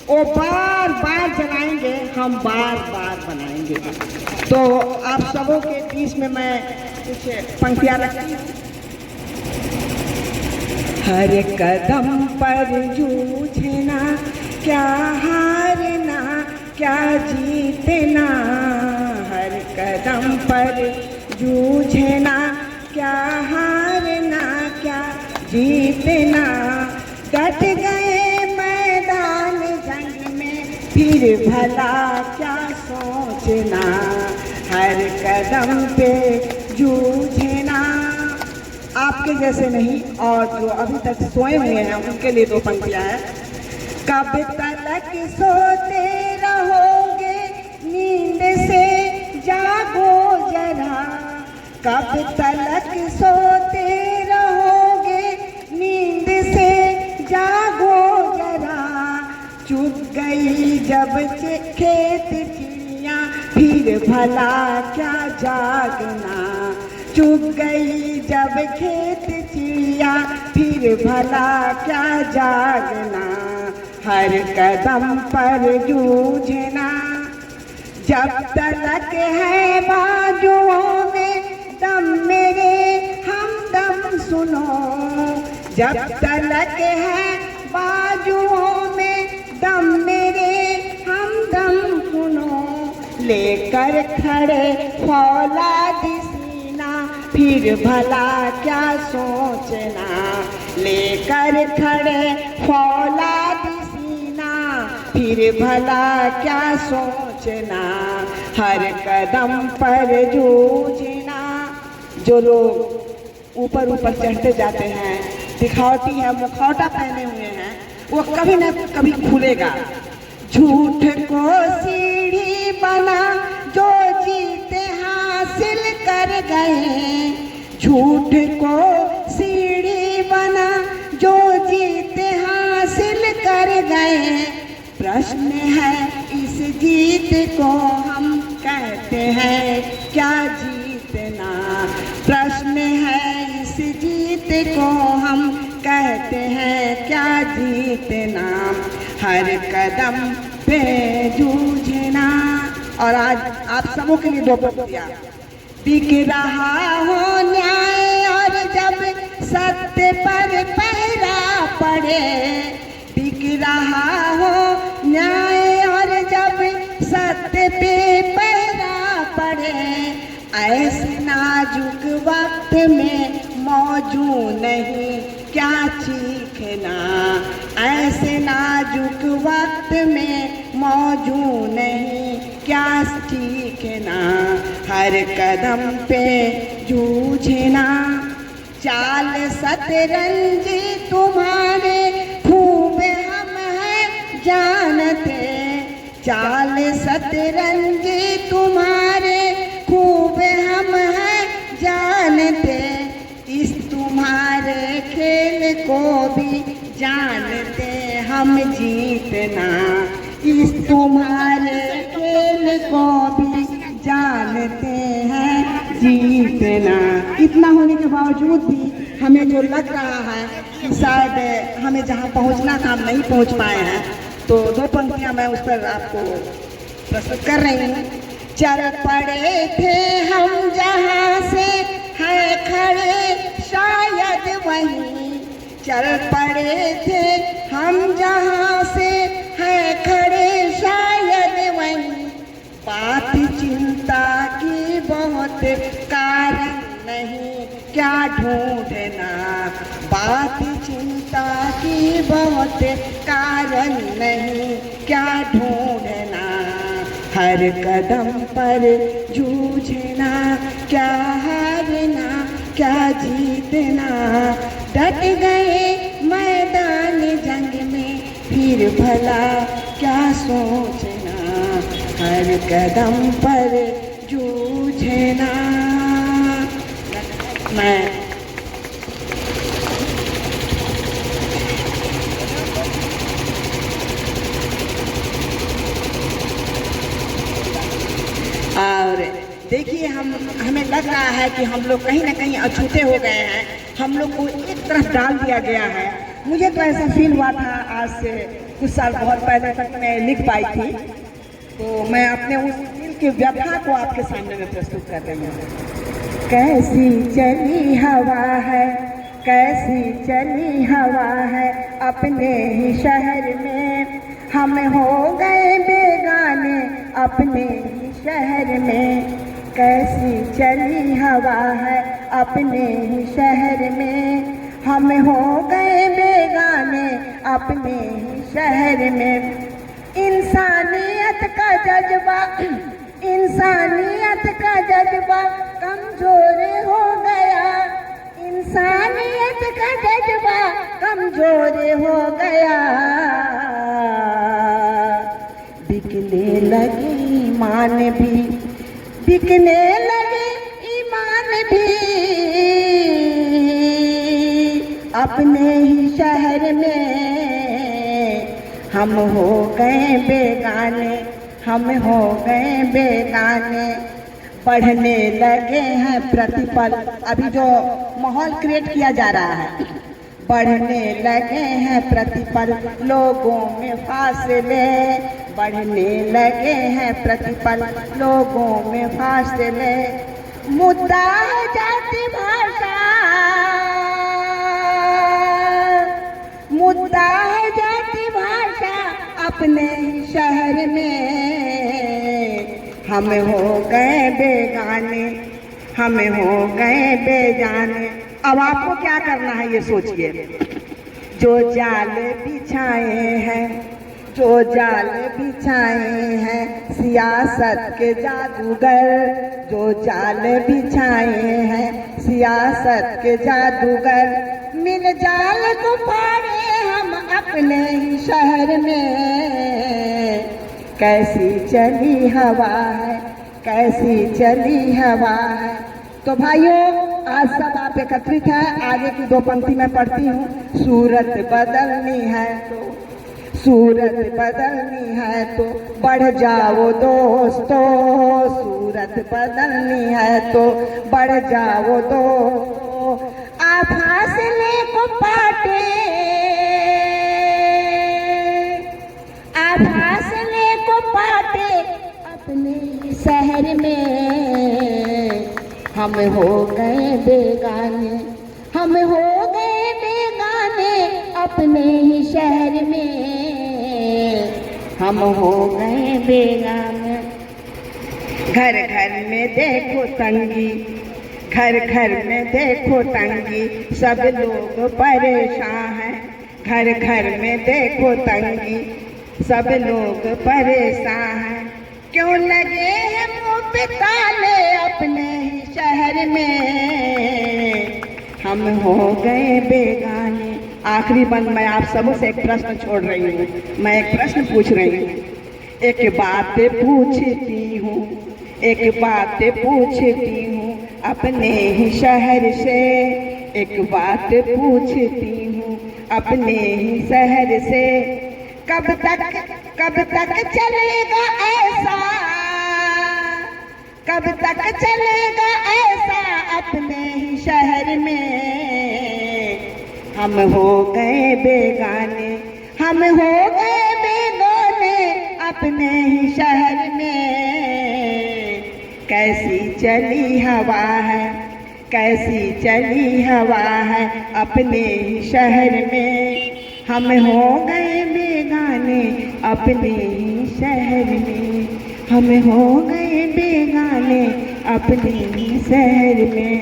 वो बार बार जलाएंगे, हम बार बार बनाएंगे। तो आप सबों के बीच में मैं कुछ पंक्तियाँ रखती हूँ। हर कदम पर जूझना, क्या हारना क्या जीतना, हर कदम पर जूझना, क्या हारना क्या जीतना, डट गए मैदान जंग में फिर भला क्या सोचना, हर कदम पे जूझना। आपके जैसे नहीं, और जो अभी तक सोए हुए हैं उनके लिए दो पंक्तियाँ हैं। कब तक सोते रहोगे, नींद से जागो जरा, कब तक सोते रहोगे, नींद से जागो जरा, चुग गई जब खेत चिड़िया फिर भला क्या जागना, चुग गई जब खेत चिड़िया फिर भला क्या जागना, हर कदम पर जूझना, जब तलक है बाजुओं में दम मेरे हमदम सुनो, जब तलक है बाजुओं में दम मेरे हमदम सुनो, लेकर खड़े फौलादी सीना फिर भला क्या सोचना, लेकर खड़े फौलादी सीना फिर भला क्या सोचना, हर कदम पर जूझना। जो लोग ऊपर ऊपर चढ़ते जाते हैं, दिखावटी है, मुखौटा पहने हुए हैं, वो कभी न कभी खुलेगा। झूठ को सीढ़ी बना जो जीते हासिल कर गए, झूठ को सीढ़ी बना जो जीते हासिल कर गए, प्रश्न है इस जीत को हम कहते हैं क्या जीतना, प्रश्न है इस जीत को हम कहते हैं क्या जीतना, हर कदम पे जूझना। और आज आप सबों के लिए दो पंक्तियाँ। बिक रहा हो न्याय और जब सत्य पर पहरा पड़े, बिक रहा हो न्याय और जब सत्य पे पहरा पड़े, ऐसे नाजुक वक्त में मौजूद नहीं क्या चीखना, ऐसे नाजुक वक्त में मौजूद नहीं क्या चीखना, हर कदम पे जूझना। चाल सतरंजी तुम्हारे खूब हम हैं जानते, चाल सतरंजी तुम्हारे खूब हम हैं जानते, इस तुम्हारे खेल को भी जानते हम जीतना, इस तुम्हारे खेल को भी जानते हैं जीतना। इतना होने के बावजूद भी हमें जो लग रहा है कि शायद हमें जहाँ पहुँचना था हम नहीं पहुँच पाए हैं, तो दो पंक्तियाँ मैं उस पर आपको प्रस्तुत कर रही हूँ। चल पड़े थे हम जहाँ से है खड़े शायद वहीं, चल पड़े थे हम जहाँ से है खड़े शायद वहीं, बात चिंता की बहुत कारण नहीं क्या ढूंढना, बात चिंता की बहुत कारण नहीं क्या ढूंढना, हर कदम पर जूझना, क्या हारना क्या जीतना, डट गए मैदान जंग में फिर भला क्या सोचना, हर कदम पर जूझना। मैं और देखिए हमें लग रहा है कि हम लोग कहीं ना कहीं अछूते हो गए हैं, हम लोग को एक तरफ डाल दिया गया है। मुझे तो ऐसा फील हुआ था आज से कुछ साल बहुत पहले तक मैं लिख पाई थी। तो मैं अपने उस दिल की व्यथा को आपके सामने में प्रस्तुत कर रही हूँ। कैसी चली हवा है, कैसी चली हवा है, अपने ही शहर में हम हो गए बेगाने, अपने ही शहर में। कैसी चली हवा है, अपने ही शहर में हम हो गए बेगाने, अपने ही शहर में। इंसानियत का जज्बा, इंसानियत का जज्बा कमजोर हो गया, इंसानियत का जज्बा कमजोर हो गया। बिकने लगी ईमान भी, बिकने लगे ईमान भी, अपने ही शहर में हम हो गए बेगाने, हम हो गए बेगाने। बढ़ने लगे हैं प्रतिपल, अभी जो माहौल क्रिएट किया जा रहा है, बढ़ने लगे हैं प्रतिपल लोगों में फासले, बढ़ने लगे हैं प्रतिपल लोगों में फासले। मुद्दा है जाति भाषा, मुद्दा है जाति भाषा, अपने शहर में हम हो गए बेगाने, हम हो गए बेजाने। अब आपको क्या करना है ये सोचिए। जो जाल बिछाए हैं, जो जाल बिछाए हैं सियासत के जादूगर, जो जाल बिछाए हैं सियासत के जादूगर, मिल जाल को फाड़े हम अपने ही शहर में। कैसी चली हवा है, कैसी चली हवा है। तो भाइयों, आज सब आप एकत्रित हैं, आगे की दो पंक्ति में पढ़ती हूँ। सूरत बदलनी है तो, सूरत बदलनी है तो बढ़ जाओ दोस्तों, सूरत बदलनी है तो बढ़ जाओ दोस्तों। आप फासले को पाटे, आप फासले को पाटे, अपने शहर में हम हो गए बेगाने, हम हो गए बेगाने, अपने ही शहर में हम हो गए बेगाने। घर घर में देखो तंगी, घर घर में देखो तंगी, सब लोग परेशान हैं। घर घर में देखो तंगी, सब लोग परेशान हैं। क्यों लगे हैं मुँह पे ताले, अपने ही शहर में हम हो गए बेगाने। आखिरी बंद मैं आप सबों से एक प्रश्न छोड़ रही हूँ, मैं एक प्रश्न पूछ रही हूँ। एक बात पूछती हूँ, एक बात पूछती हूँ अपने ही शहर से, एक बात पूछती हूँ अपने ही शहर से। कब तक चलेगा ऐसा, कब तक चलेगा ऐसा, अपने ही शहर में हम हो गए बेगाने, हम हो गए बेगाने, अपने ही शहर में। कैसी चली हवा है, कैसी चली हवा है, अपने ही शहर में हम हो गए बेगाने, अपने ही शहर में हम हो गए बेगाने, अपने ही शहर में।